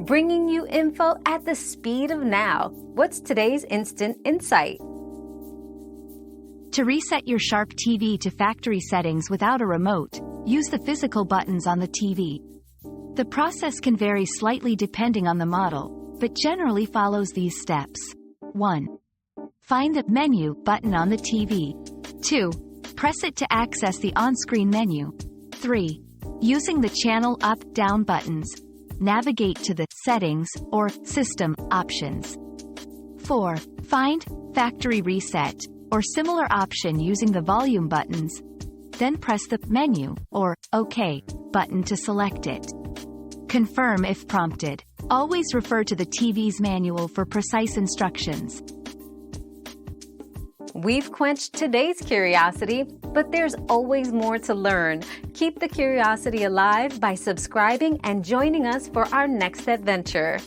bringing you info at the speed of now. What's today's instant insight? To reset your Sharp TV to factory settings without a remote, use the physical buttons on the TV. The process can vary slightly depending on the model, but generally follows these steps. 1. Find the Menu button on the TV. 2. Press it to access the on-screen menu. 3. Using the channel up-down buttons, navigate to the Settings or System options. 4. Find Factory Reset or similar option using the volume buttons, then press the Menu or OK button to select it. Confirm if prompted. Always refer to the TV's manual for precise instructions. We've quenched today's curiosity, but there's always more to learn. Keep the curiosity alive by subscribing and joining us for our next adventure.